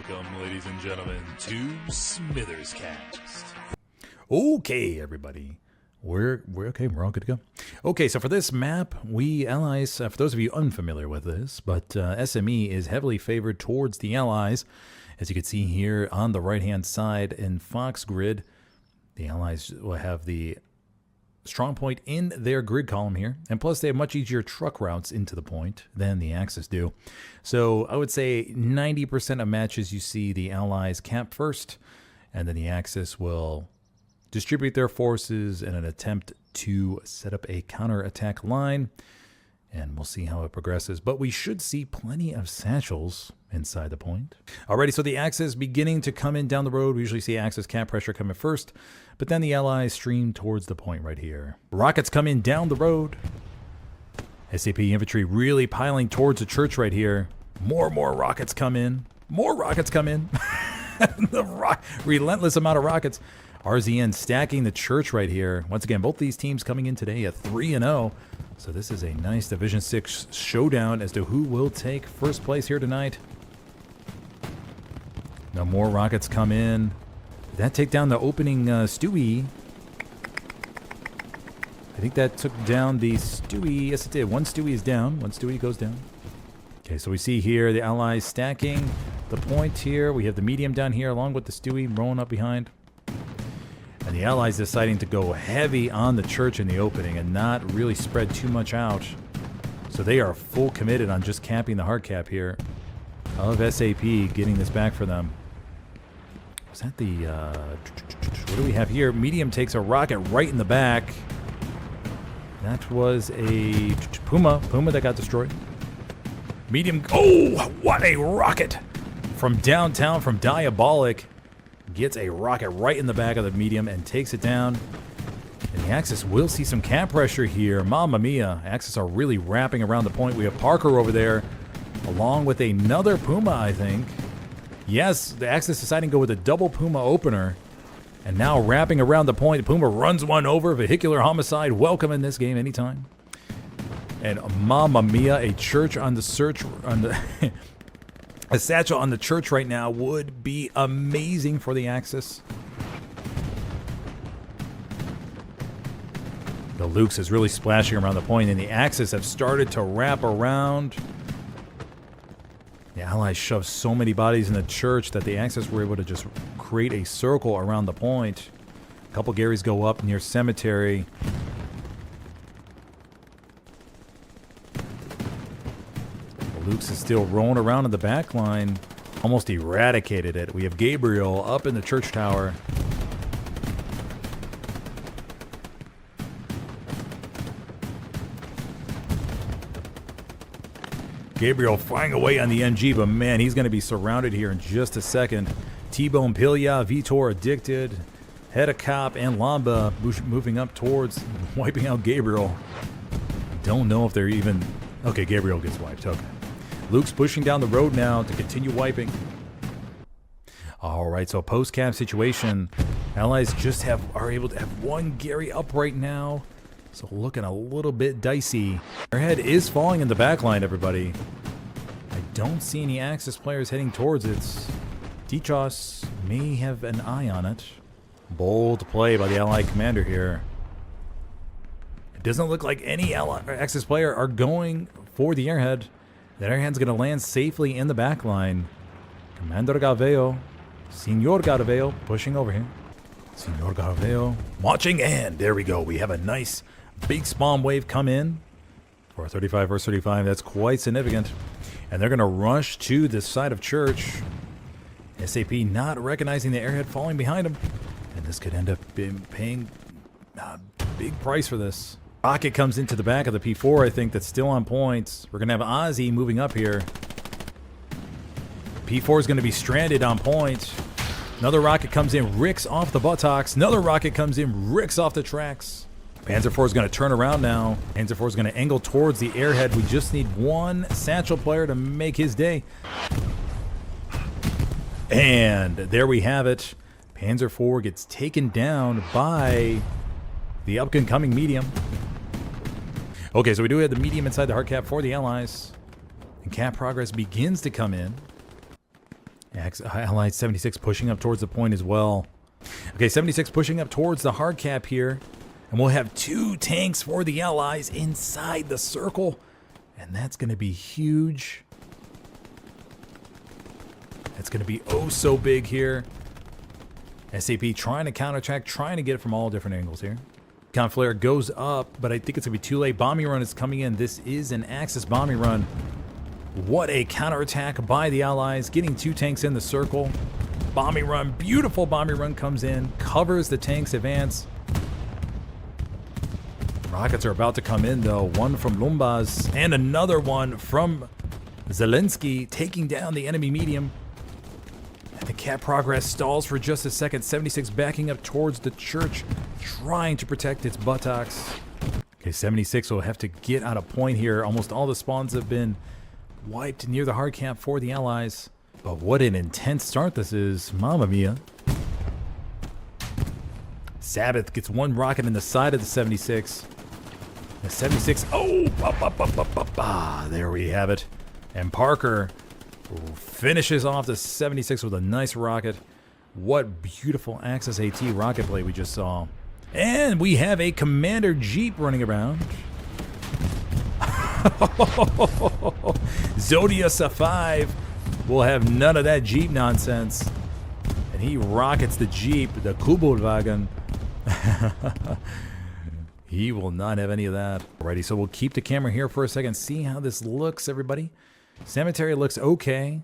Welcome, ladies and gentlemen, to SmithersCast. Okay, everybody. We're okay. We're all good to go. Okay, so for this map, we allies, for those of you unfamiliar with this, but SME is heavily favored towards the allies. As you can see here on the right-hand side in Fox Grid, the allies will have the strong point in their grid column here, and plus they have much easier truck routes into the point than the Axis do. So I would say 90% of matches you see the allies camp first, and then the Axis will distribute their forces in an attempt to set up a counterattack line, and we'll see how it progresses. But we should see plenty of satchels inside the point. Alrighty, so the Axis beginning to come in down the road. We usually see Axis camp pressure coming first, but then the allies stream towards the point right here. Rockets come in down the road. SAP infantry really piling towards the church right here. More rockets come in. More rockets come in. Relentless amount of rockets. RZN stacking the church right here. Once again, both these teams coming in today at 3-0. So this is a nice Division 6 showdown as to who will take first place here tonight. Now more rockets come in. Did that take down the opening Stewie? I think that took down the Stewie. Yes, it did. One Stewie is down. One Stewie goes down. Okay, so we see here the allies stacking the point here. We have the medium down here along with the Stewie rolling up behind. And the allies deciding to go heavy on the church in the opening and not really spread too much out. So they are full committed on just capping the hard cap here of SAP, getting this back for them. Was that the, what do we have here? Medium takes a rocket right in the back. That was a Puma that got destroyed. Medium, oh, what a rocket! From downtown, from Diabolic. Gets a rocket right in the back of the medium and takes it down. And the Axis will see some camp pressure here. Mamma mia. Axis are really wrapping around the point. We have Parker over there, along with another Puma, I think. Yes, the Axis deciding to go with a double Puma opener. And now wrapping around the point. Puma runs one over. Vehicular homicide. Welcome in this game anytime. And mamma mia, a church on the search on the a satchel on the church right now would be amazing for the Axis. The Lukes is really splashing around the point, and the Axis have started to wrap around. The Allies shoved so many bodies in the church that the Axis were able to just create a circle around the point. A couple Garys go up near cemetery. Luke's is still rolling around in the back line. Almost eradicated it. We have Gabriel up in the church tower. Gabriel flying away on the MG, but man, he's going to be surrounded here in just a second. T-Bone, Pilia, Vitor, Addicted, Hedicop, and Lamba moving up towards wiping out Gabriel. Don't know if they're even... Okay, Gabriel gets wiped. Okay. Luke's pushing down the road now to continue wiping. All right, so post-cap situation. Allies just are able to have one Gary up right now. So looking a little bit dicey. Airhead is falling in the back line, everybody. I don't see any Axis players heading towards it. Dichos may have an eye on it. Bold play by the Allied commander here. It doesn't look like any Axis player are going for the airhead. That airhead's going to land safely in the back line. Commander Galveo, Senor Galveo, pushing over here. Senor Galveo, watching, and there we go. We have a nice big spawn wave come in for a 35 versus 35. That's quite significant. And they're going to rush to the side of church. SAP not recognizing the airhead falling behind them. And this could end up paying a big price for this. Rocket comes into the back of the P4, I think, that's still on points. We're going to have Ozzy moving up here. P4 is going to be stranded on point. Another rocket comes in, ricks off the buttocks. Another rocket comes in, ricks off the tracks. Panzer IV is going to turn around now. Panzer IV is going to angle towards the airhead. We just need one satchel player to make his day. And there we have it. Panzer IV gets taken down by the up-and-coming medium. Okay, so we do have the medium inside the hard cap for the Allies. And cap progress begins to come in. Allied 76 pushing up towards the point as well. Okay, 76 pushing up towards the hard cap here. And we'll have 2 tanks for the Allies inside the circle. And that's going to be huge. That's going to be oh so big here. SAP trying to counterattack, trying to get it from all different angles here. Flare goes up, but I think it's going to be too late. Bombing run is coming in. This is an Axis bombing run. What a counterattack by the Allies. Getting 2 tanks in the circle. Bombing run, beautiful bombing run comes in. Covers the tank's advance. Rockets are about to come in though. One from Lumbas and another one from Zelensky taking down the enemy medium. And the cap progress stalls for just a second. 76 backing up towards the church, trying to protect its buttocks. Okay, 76 will have to get out of point here. Almost all the spawns have been wiped near the hard cap for the Allies. But what an intense start this is. Mamma mia. Sabbath gets 1 rocket in the side of the 76. The 76, there we have it. And Parker finishes off the 76 with a nice rocket. What beautiful Axis AT rocket play we just saw. And we have a Commander Jeep running around. Zodius 5 will have none of that Jeep nonsense. And he rockets the Jeep, the Kubelwagen. He will not have any of that. Alrighty, so we'll keep the camera here for a second, see how this looks, everybody. Cemetery looks okay.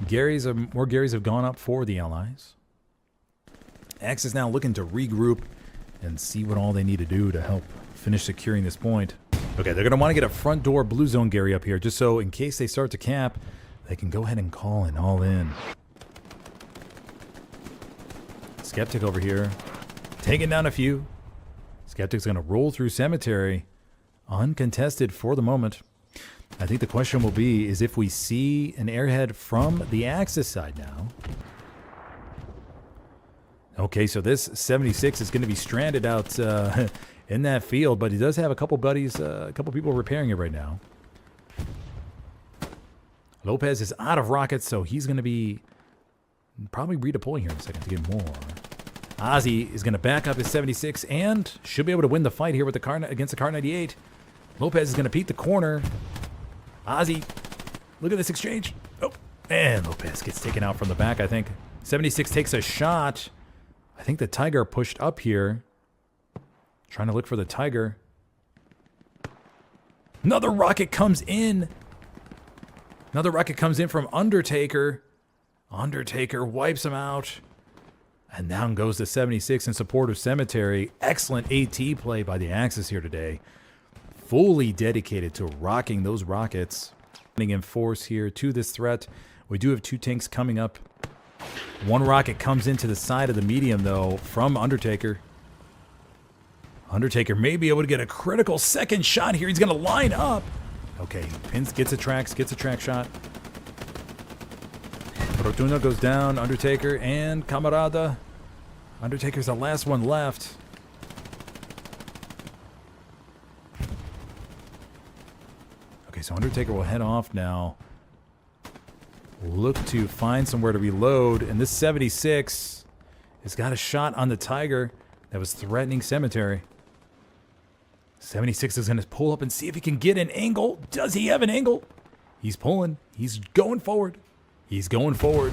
More Garys have gone up for the Allies. X is now looking to regroup and see what all they need to do to help finish securing this point. Okay, they're going to want to get a front door blue zone Gary up here, just so in case they start to cap, they can go ahead and call an all in. Skeptic over here, taking down a few. Skeptic's going to roll through Cemetery, uncontested for the moment. I think the question will be is if we see an airhead from the Axis side now. Okay, so this 76 is going to be stranded out in that field, but he does have a couple buddies, a couple people repairing it right now. Lopez is out of rockets, so he's going to be probably redeploying here in a second to get more. Ozzy is going to back up his 76 and should be able to win the fight here with the against the Car 98. Lopez is going to peek the corner. Ozzy, look at this exchange. Oh, and Lopez gets taken out from the back, I think. 76 takes a shot. I think the Tiger pushed up here. Trying to look for the Tiger. Another rocket comes in. Another rocket comes in from Undertaker. Undertaker wipes him out. And down goes the 76 in support of Cemetery. Excellent AT play by the Axis here today. Fully dedicated to rocking those rockets. In force here to this threat. We do have 2 tanks coming up. 1 rocket comes into the side of the medium, though, from Undertaker. Undertaker may be able to get a critical second shot here. He's going to line up. Okay, gets a track shot. Rotunda goes down, Undertaker and Camarada. Undertaker's the last one left. Okay, so Undertaker will head off now. Look to find somewhere to reload. And this 76 has got a shot on the Tiger that was threatening Cemetery. 76 is going to pull up and see if he can get an angle. Does he have an angle? He's pulling. He's going forward. He's going forward.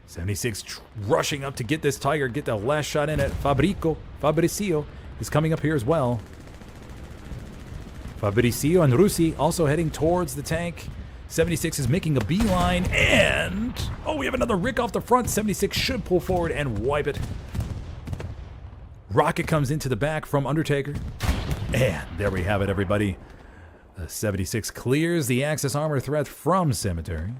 76 rushing up to get this Tiger, get the last shot in it. Fabricio is coming up here as well. Fabricio and Rusi also heading towards the tank. 76 is making a beeline and... oh, we have another Rick off the front. 76 should pull forward and wipe it. Rocket comes into the back from Undertaker. And there we have it, everybody. The 76 clears the Axis armor threat from Cemetery.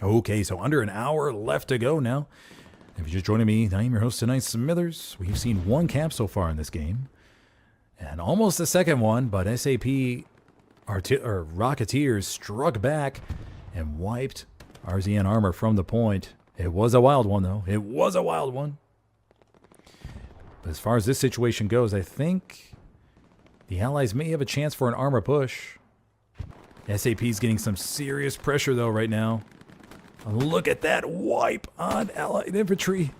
Okay, so under an hour left to go now. If you're just joining me, I am your host tonight, Smithers. We've seen 1 cap so far in this game. And almost a second one, but SAP Rocketeers struck back and wiped RZN armor from the point. It was a wild one, though. It was a wild one. But as far as this situation goes, I think The Allies may have a chance for an armor push. SAP's getting some serious pressure, though, right now. Look at that wipe on Allied infantry.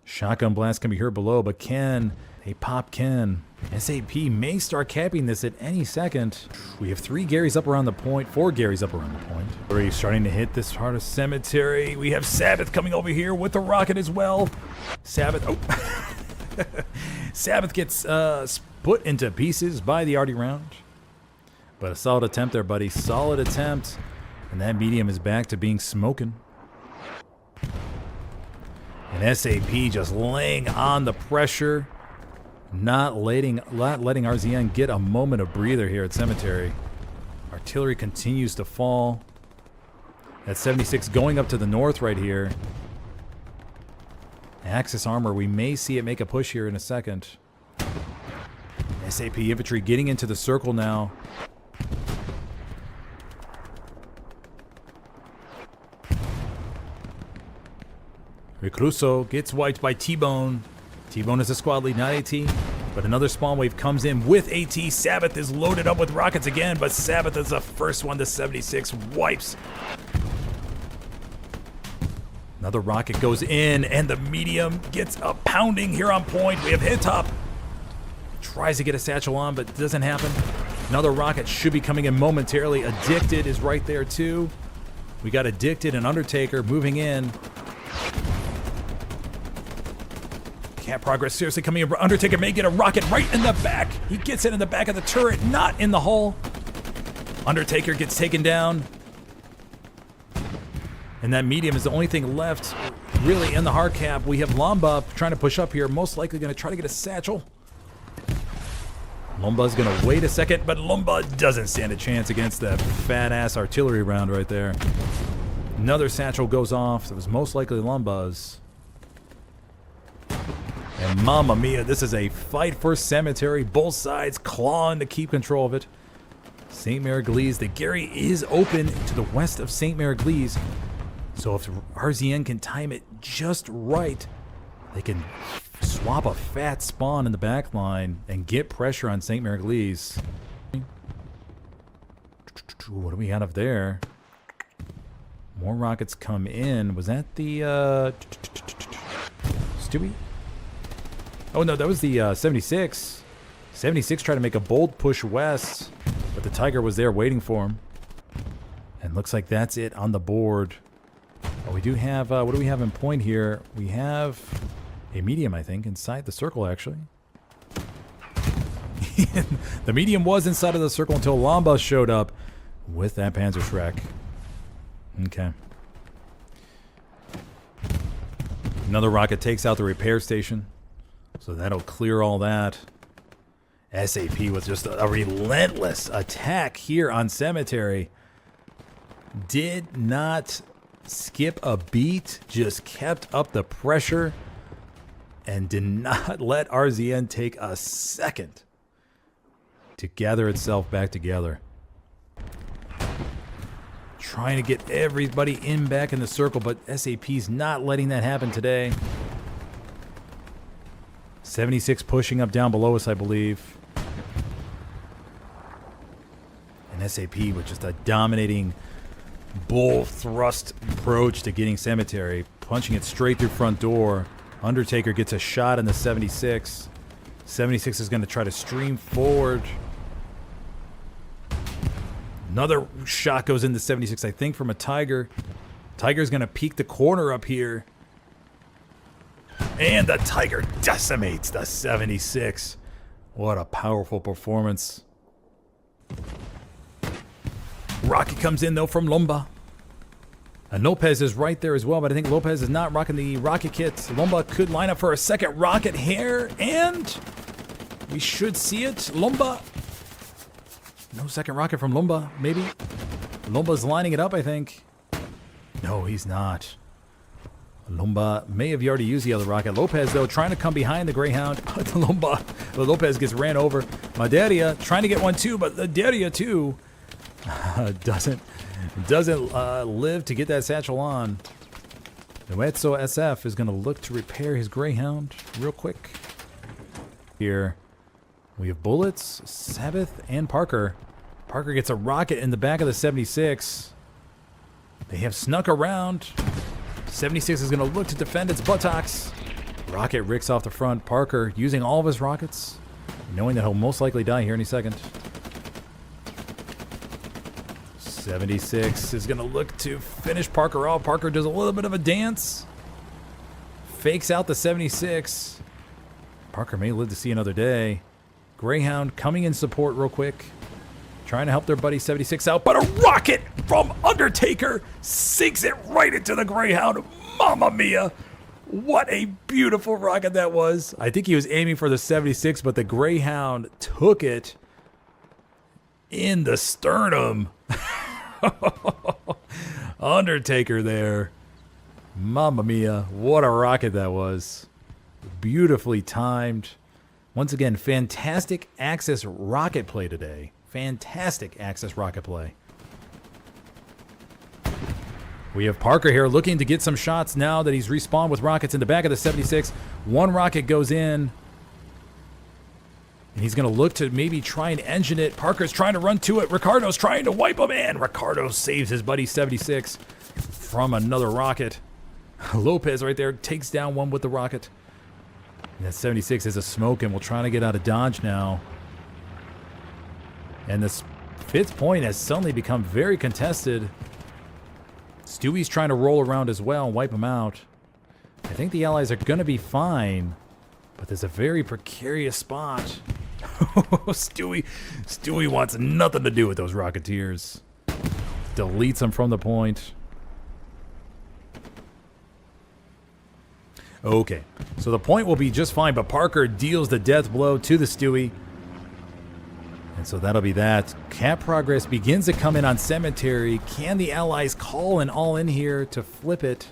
Shotgun blast can be heard below, but they pop Ken. SAP may start capping this at any second. We have 3 Garys up around the point, 4 Garys up around the point. We're starting to hit this part of cemetery. We have Sabbath coming over here with the rocket as well. Sabbath, Sabbath gets split into pieces by the arty round. But a solid attempt there, buddy. Solid attempt. And that medium is back to being smoking. And SAP just laying on the pressure. Not letting RZN get a moment of breather here at Cemetery. Artillery continues to fall. That 76 going up to the north right here. Axis armor, we may see it make a push here in a second. SAP infantry getting into the circle now. Recluso gets wiped by T-Bone. T-Bone is a squad lead, not AT. But another spawn wave comes in with AT. Sabbath is loaded up with rockets again, but Sabbath is the first one to 76. Wipes. Another rocket goes in, and the medium gets a pounding here on point. We have Hit-Top. Tries to get a satchel on, but doesn't happen. Another rocket should be coming in momentarily. Addicted is right there, too. We got Addicted and Undertaker moving in. Can't progress seriously coming in. Undertaker may get a rocket right in the back. He gets it in the back of the turret, not in the hull. Undertaker gets taken down. And that medium is the only thing left really in the hard cap. We have Lomba trying to push up here. Most likely going to try to get a satchel. Lomba's going to wait a second, but Lomba doesn't stand a chance against that fat-ass artillery round right there. Another satchel goes off. It was most likely Lomba's. And mamma mia, this is a fight for Cemetery. Both sides clawing to keep control of it. St. Mary-Glees. The Gary is open to the west of St. Mary-Glees. So if RZN can time it just right, they can swap a fat spawn in the back line and get pressure on St. Mary-Glees. What do we have up there? More rockets come in. Was that the Stewie? Oh no, that was the 76. 76 tried to make a bold push west, but the Tiger was there waiting for him. And looks like that's it on the board. Oh, we do have, what do we have in point here? We have a medium, I think, inside the circle, actually. The medium was inside of the circle until Lomba showed up with that Panzerschreck. Okay. Another rocket takes out the repair station. So that'll clear all that. SAP with just a relentless attack here on Cemetery. Did not skip a beat, just kept up the pressure and did not let RZN take a second to gather itself back together. Trying to get everybody back in the circle, but SAP's not letting that happen today. 76 pushing up down below us, I believe. And SAP with just a dominating bull thrust approach to getting Cemetery, punching it straight through front door. Undertaker gets a shot in the 76. 76 is going to try to stream forward. Another shot goes into 76, I think, from a Tiger. Tiger's going to peek the corner up here. And the Tiger decimates the 76. What a powerful performance. Rocket comes in, though, from Lomba. And Lopez is right there as well, but I think Lopez is not rocking the rocket kit. Lomba could line up for a second rocket here, and we should see it. Lomba. No second rocket from Lomba, maybe. Lomba's lining it up, I think. No, he's not. Lomba may have already used the other rocket. Lopez, though, trying to come behind the Greyhound. Lomba. Well, Lopez gets ran over. Maderia trying to get one, too, but Maderia, too, doesn't live to get that satchel on. Nuetzo SF is going to look to repair his Greyhound real quick. Here. We have bullets, Sabbath, and Parker. Parker gets a rocket in the back of the 76. They have snuck around. 76 is going to look to defend its buttocks. Rocket ricks off the front. Parker using all of his rockets, knowing that he'll most likely die here any second. 76 is going to look to finish Parker off. Parker does a little bit of a dance. Fakes out the 76. Parker may live to see another day. Greyhound coming in support real quick. Trying to help their buddy 76 out. But a rocket from Undertaker sinks it right into the Greyhound. Mamma mia. What a beautiful rocket that was. I think he was aiming for the 76, but the Greyhound took it in the sternum. Undertaker there. Mamma mia. What a rocket that was. Beautifully timed. Once again, fantastic Axis rocket play today. Fantastic Axis rocket play. We have Parker here looking to get some shots now that he's respawned with rockets in the back of the 76. One rocket goes in. And he's going to look to maybe try and engine it. Parker's trying to run to it. Ricardo's trying to wipe him in. Ricardo saves his buddy 76 from another rocket. Lopez right there takes down one with the rocket. And that 76 is a smoke and we're trying to get out of dodge now. And this fifth point has suddenly become very contested. Stewie's trying to roll around as well and wipe him out. I think the Allies are going to be fine. But there's a very precarious spot. Stewie wants nothing to do with those Rocketeers. Deletes them from the point. Okay, so the point will be just fine, but Parker deals the death blow to the Stewie. And so that'll be that. Cap progress begins to come in on Cemetery. Can the Allies call an all-in here to flip it?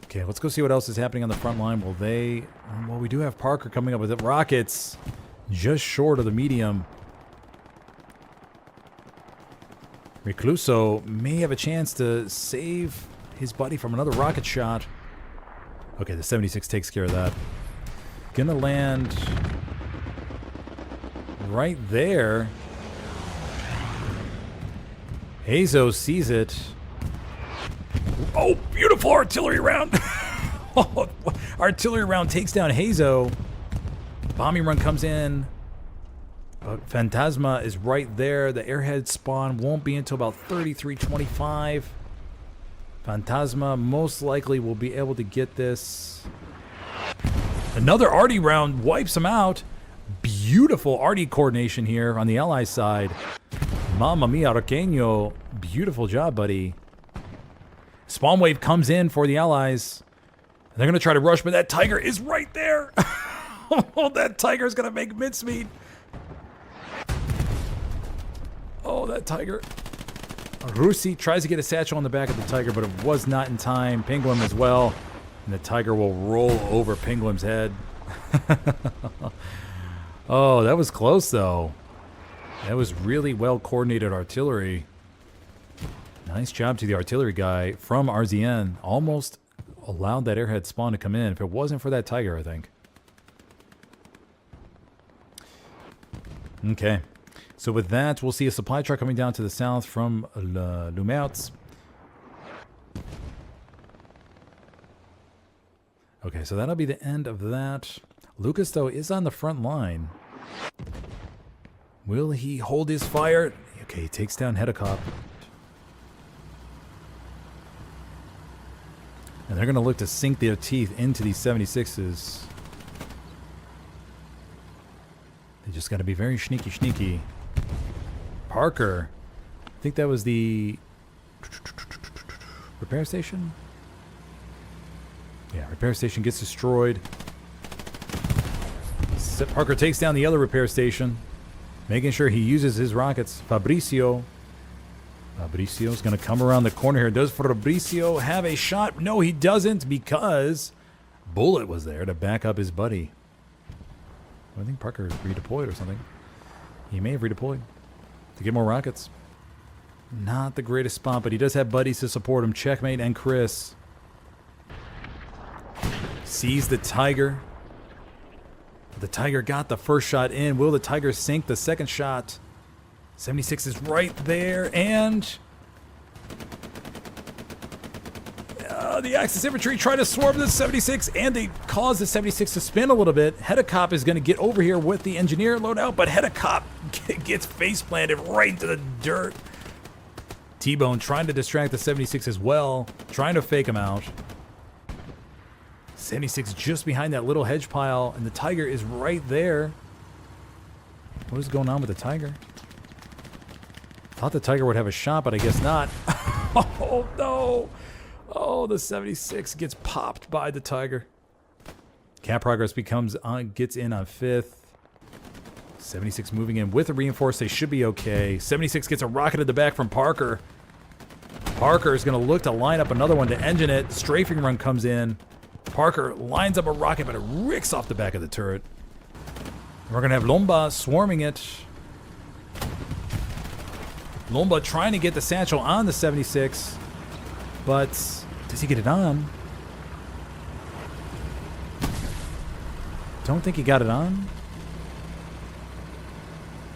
Okay, let's go see what else is happening on the front line. Will they... Well, we do have Parker coming up with it. Rockets just short of the medium. Recluso may have a chance to save his buddy from another rocket shot. Okay, the 76 takes care of that. Gonna land right there. Hazo sees it. Oh, beautiful artillery round. Oh, artillery round takes down Hazo. Bombing run comes in. But Phantasma is right there. The airhead spawn won't be until about 33:25. Phantasma most likely will be able to get this. Another arty round wipes him out. Beautiful arty coordination here on the Ally side. Mamma mia, Arqueño. Beautiful job, buddy. Spawn wave comes in for the Allies. They're going to try to rush, but that Tiger is right there. Oh, that Tiger's going to make mincemeat. Oh, that Tiger. Rusi tries to get a satchel on the back of the Tiger, but it was not in time. Penguin as well. And the Tiger will roll over Penguin's head. Oh, that was close, though. That was really well-coordinated artillery. Nice job to the artillery guy from RZN. Almost allowed that airhead spawn to come in. If it wasn't for that Tiger, I think. Okay. So with that, we'll see a supply truck coming down to the south from Lumertz. Okay, so that'll be the end of that. Lucas, though, is on the front line. Will he hold his fire? Okay, he takes down Hedicop. And they're going to look to sink their teeth into these 76s. They just got to be very sneaky. Parker. I think that was the repair station? Yeah, repair station gets destroyed. Parker takes down the other repair station, making sure he uses his rockets. Fabricio's going to come around the corner here. Does Fabricio have a shot? No, he doesn't, because Bullet was there to back up his buddy. I think Parker redeployed or something. He may have redeployed to get more rockets. Not the greatest spot, but he does have buddies to support him. Checkmate and Chris. Sees the Tiger. The Tiger got the first shot in. Will the Tiger sink the second shot? 76 is right there, and the Axis infantry try to swarm the 76, and they cause the 76 to spin a little bit. Hedicop is going to get over here with the engineer loadout, but Hedicop gets face planted right into the dirt. T-Bone trying to distract the 76 as well, trying to fake him out. 76 just behind that little hedge pile, and the Tiger is right there. What is going on with the Tiger? Thought the Tiger would have a shot, but I guess not. Oh, no. Oh, the 76 gets popped by the Tiger. Cap Progress gets in on 5th. 76 moving in with a reinforce. They should be okay. 76 gets a rocket at the back from Parker. Parker is going to look to line up another one to engine it. Strafing run comes in. Parker lines up a rocket, but it ricks off the back of the turret. We're going to have Lomba swarming it. Lomba trying to get the satchel on the 76, but does he get it on? Don't think he got it on.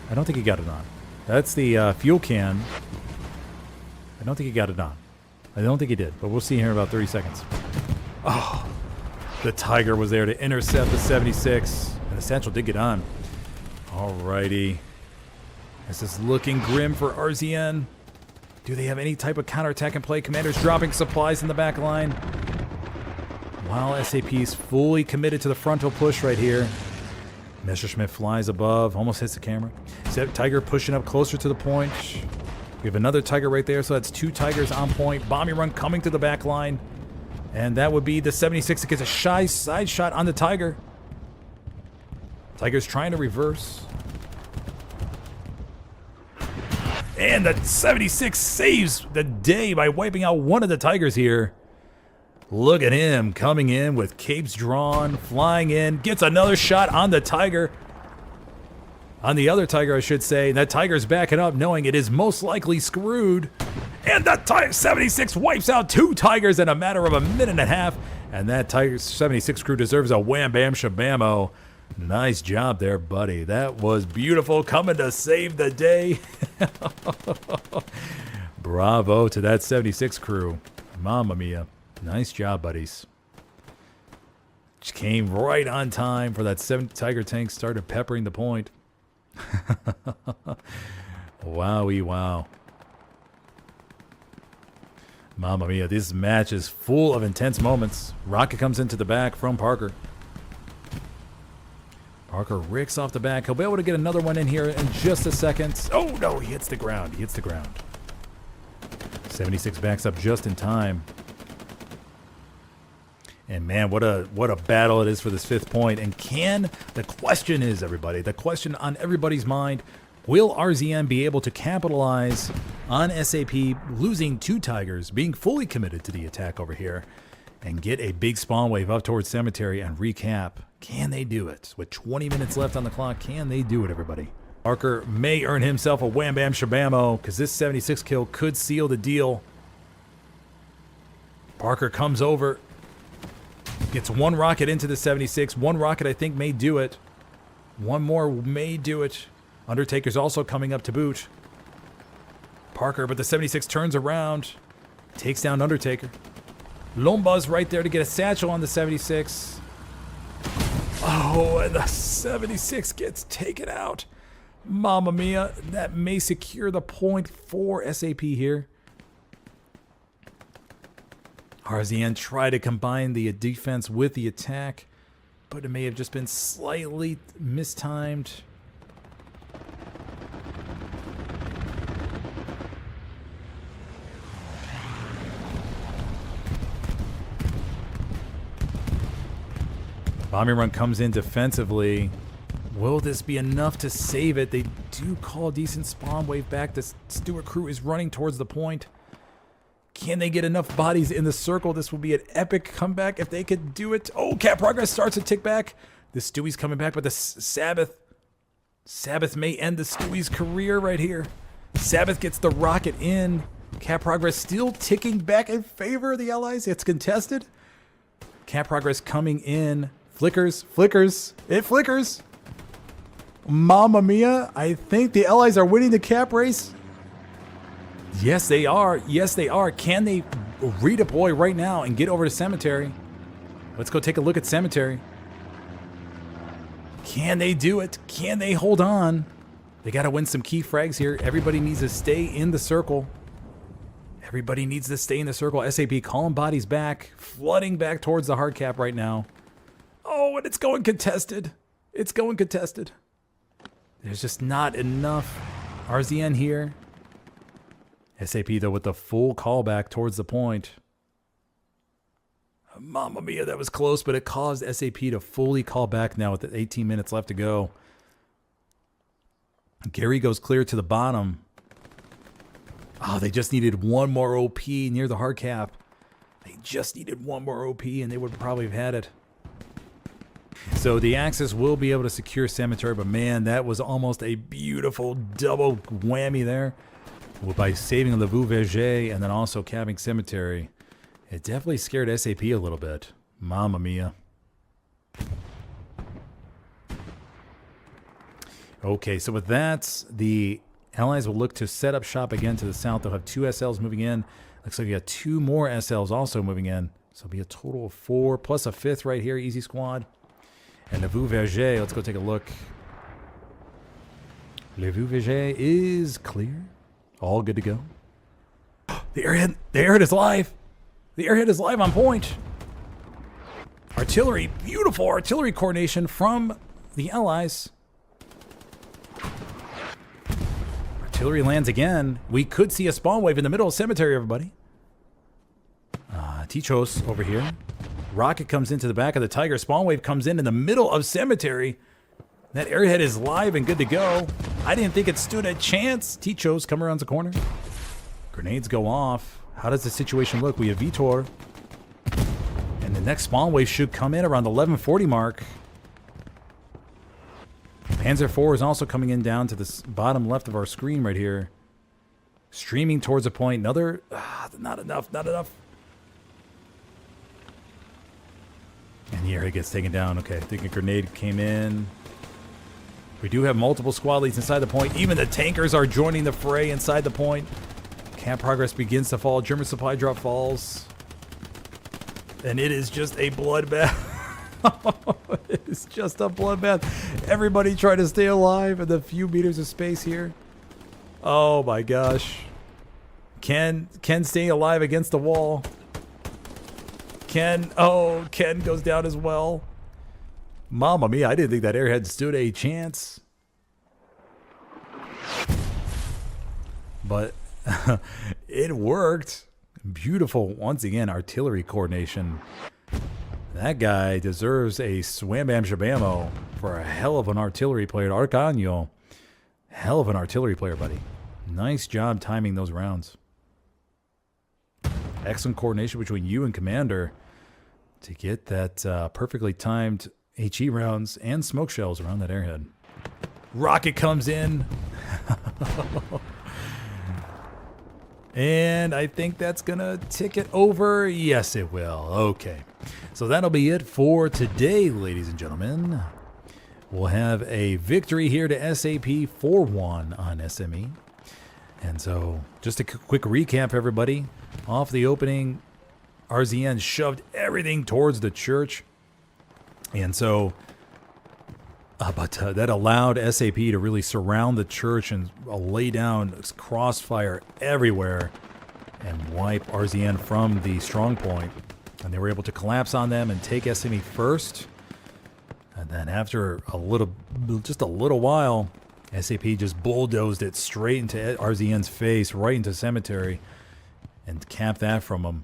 I don't think he got it on. That's the fuel can. I don't think he got it on. I don't think he did, but we'll see here in about 30 seconds. Oh, the Tiger was there to intercept the 76, and the satchel did get on. Alrighty. This is looking grim for RZN. Do they have any type of counterattack in play? Commander's dropping supplies in the back line. While SAP's fully committed to the frontal push right here. Messerschmitt flies above, almost hits the camera. Tiger pushing up closer to the point. We have another Tiger right there, so that's 2 Tigers on point. Bombing run coming to the back line. And that would be the 76 that gets a shy side shot on the Tiger. Tiger's trying to reverse. And the 76 saves the day by wiping out one of the Tigers here. Look at him coming in with capes drawn, flying in, gets another shot on the Tiger. On the other Tiger, I should say. That Tiger's backing up, knowing it is most likely screwed. And the 76 wipes out 2 Tigers in a matter of a minute and a half. And that Tiger 76 crew deserves a wham bam shabamo. Nice job there, buddy. That was beautiful, coming to save the day. Bravo to that 76 crew. Mamma mia. Nice job, buddies. Just came right on time for that 7 Tiger tank, started peppering the point. Wowie wow. Mamma mia, this match is full of intense moments. Rocket comes into the back from Parker. Parker ricks off the back. He'll be able to get another one in here in just a second. Oh no, he hits the ground. He hits the ground. 76 backs up just in time. And man, what a battle it is for this 5th point. And the question is, everybody, the question on everybody's mind, will RZN be able to capitalize on SAP losing 2 Tigers, being fully committed to the attack over here, and get a big spawn wave up towards Cemetery and recap? Can they do it? With 20 minutes left on the clock, can they do it, everybody? Parker may earn himself a wham bam shabamo, because this 76 kill could seal the deal. Parker comes over. Gets 1 rocket into the 76. 1 rocket, I think, may do it. 1 more may do it. Undertaker's also coming up to boot. Parker, but the 76 turns around. Takes down Undertaker. Lomba's right there to get a satchel on the 76. Oh, and the 76 gets taken out. Mamma mia. That may secure the point for SAP here. RZN tried to combine the defense with the attack, but it may have just been slightly mistimed. Bombing run comes in defensively. Will this be enough to save it? They do call a decent spawn wave back. The Stewart crew is running towards the point. Can they get enough bodies in the circle? This will be an epic comeback if they could do it. Oh, Cap Progress starts to tick back. The Stewie's coming back, but the Sabbath may end the Stewie's career right here. Sabbath gets the rocket in. Cap Progress still ticking back in favor of the Allies. It's contested. Cap Progress coming in Flickers. It flickers. Mamma mia. I think the Allies are winning the cap race. Yes, they are. Can they redeploy right now and get over to Cemetery? Let's go take a look at Cemetery. Can they do it? Can they hold on? They got to win some key frags here. Everybody needs to stay in the circle. SAP calling bodies back, flooding back towards the hard cap right now. Oh, and it's going contested. There's just not enough RZN here. SAP, though, with the full callback towards the point. Mamma mia, that was close, but it caused SAP to fully call back now with 18 minutes left to go. Gary goes clear to the bottom. Oh, they just needed one more OP near the hard cap. They just needed one more OP, and they would probably have had it. So the Axis will be able to secure Cemetery, but man, that was almost a beautiful double whammy there. By saving Le Verger and then also capping Cemetery. It definitely scared SAP a little bit. Mamma mia. Okay, so with that, the Allies will look to set up shop again to the south. They'll have 2 SLs moving in. Looks like we got 2 more SLs also moving in. So it'll be a total of 4, plus a 5th right here, easy squad. And Le Verger, let's go take a look. Le Verger is clear. All good to go. The airhead is live. The airhead is live on point. Artillery, beautiful artillery coordination from the Allies. Artillery lands again. We could see a spawn wave in the middle of Cemetery, everybody. Tichos over here. Rocket comes into the back of the Tiger. Spawn wave comes in the middle of Cemetery. That airhead is live and good to go. I didn't think it stood a chance. Tichos come around the corner. Grenades go off. How does the situation look? We have Vitor. And the next spawn wave should come in around the 1140 mark. Panzer IV is also coming in down to the bottom left of our screen right here. Streaming towards a point. Another... not enough. And here it gets taken down. Okay, I think a grenade came in. We do have multiple squad leads inside the point. Even the tankers are joining the fray inside the point. Camp progress begins to fall. German supply drop falls. And it is just a bloodbath. It's just a bloodbath. Everybody trying to stay alive in the few meters of space here. Oh my gosh. Ken staying alive against the wall. Ken goes down as well. Mamma mia, I didn't think that airhead stood a chance. But it worked. Beautiful, once again, artillery coordination. That guy deserves a swam bam shabamo for a hell of an artillery player. Arcano. Hell of an artillery player, buddy. Nice job timing those rounds. Excellent coordination between you and Commander to get that perfectly timed HE rounds and smoke shells around that airhead. Rocket comes in. And I think that's going to tick it over. Yes, it will. Okay. So that'll be it for today, ladies and gentlemen. We'll have a victory here to SAP 4-1 on SME. And so just a quick recap, everybody. Off the opening, RZN shoved everything towards the church. And so, that allowed SAP to really surround the church and lay down crossfire everywhere and wipe RZN from the strong point. And they were able to collapse on them and take SME first. And then after just a little while, SAP just bulldozed it straight into RZN's face, right into Cemetery, and capped that from them.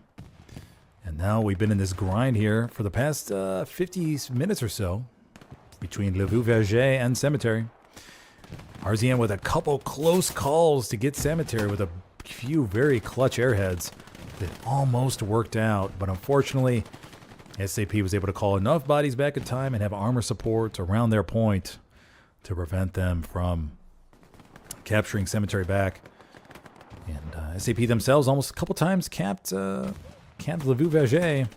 And now we've been in this grind here for the past 50 minutes or so between Le Verger and Cemetery. RZN with a couple close calls to get Cemetery with a few very clutch airheads that almost worked out. But unfortunately, SAP was able to call enough bodies back in time and have armor support around their point to prevent them from capturing Cemetery back. And SAP themselves almost a couple times capped Le Verger,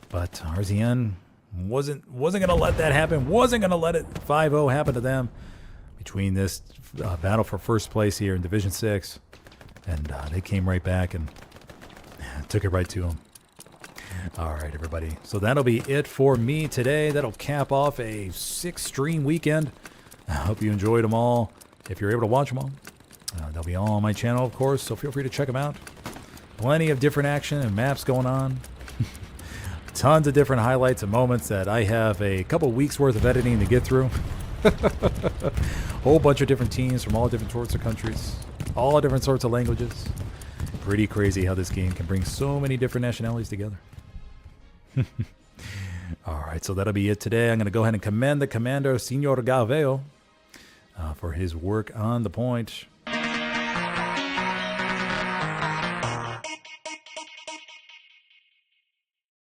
but RZN Wasn't going to let that happen. Wasn't going to let it 5-0 happen to them between this battle for first place here in Division 6. And they came right back and took it right to them. All right, everybody. So that'll be it for me today. That'll cap off a 6-stream weekend. I hope you enjoyed them all. If you're able to watch them all, they'll be all on my channel, of course, so feel free to check them out. Plenty of different action and maps going on. Tons of different highlights and moments that I have a couple weeks worth of editing to get through. Whole bunch of different teams from all different sorts of countries, all different sorts of languages. Pretty crazy how this game can bring so many different nationalities together. All right, so that'll be it today. I'm going to go ahead and commend the commander, Senor Galveo, for his work on the point.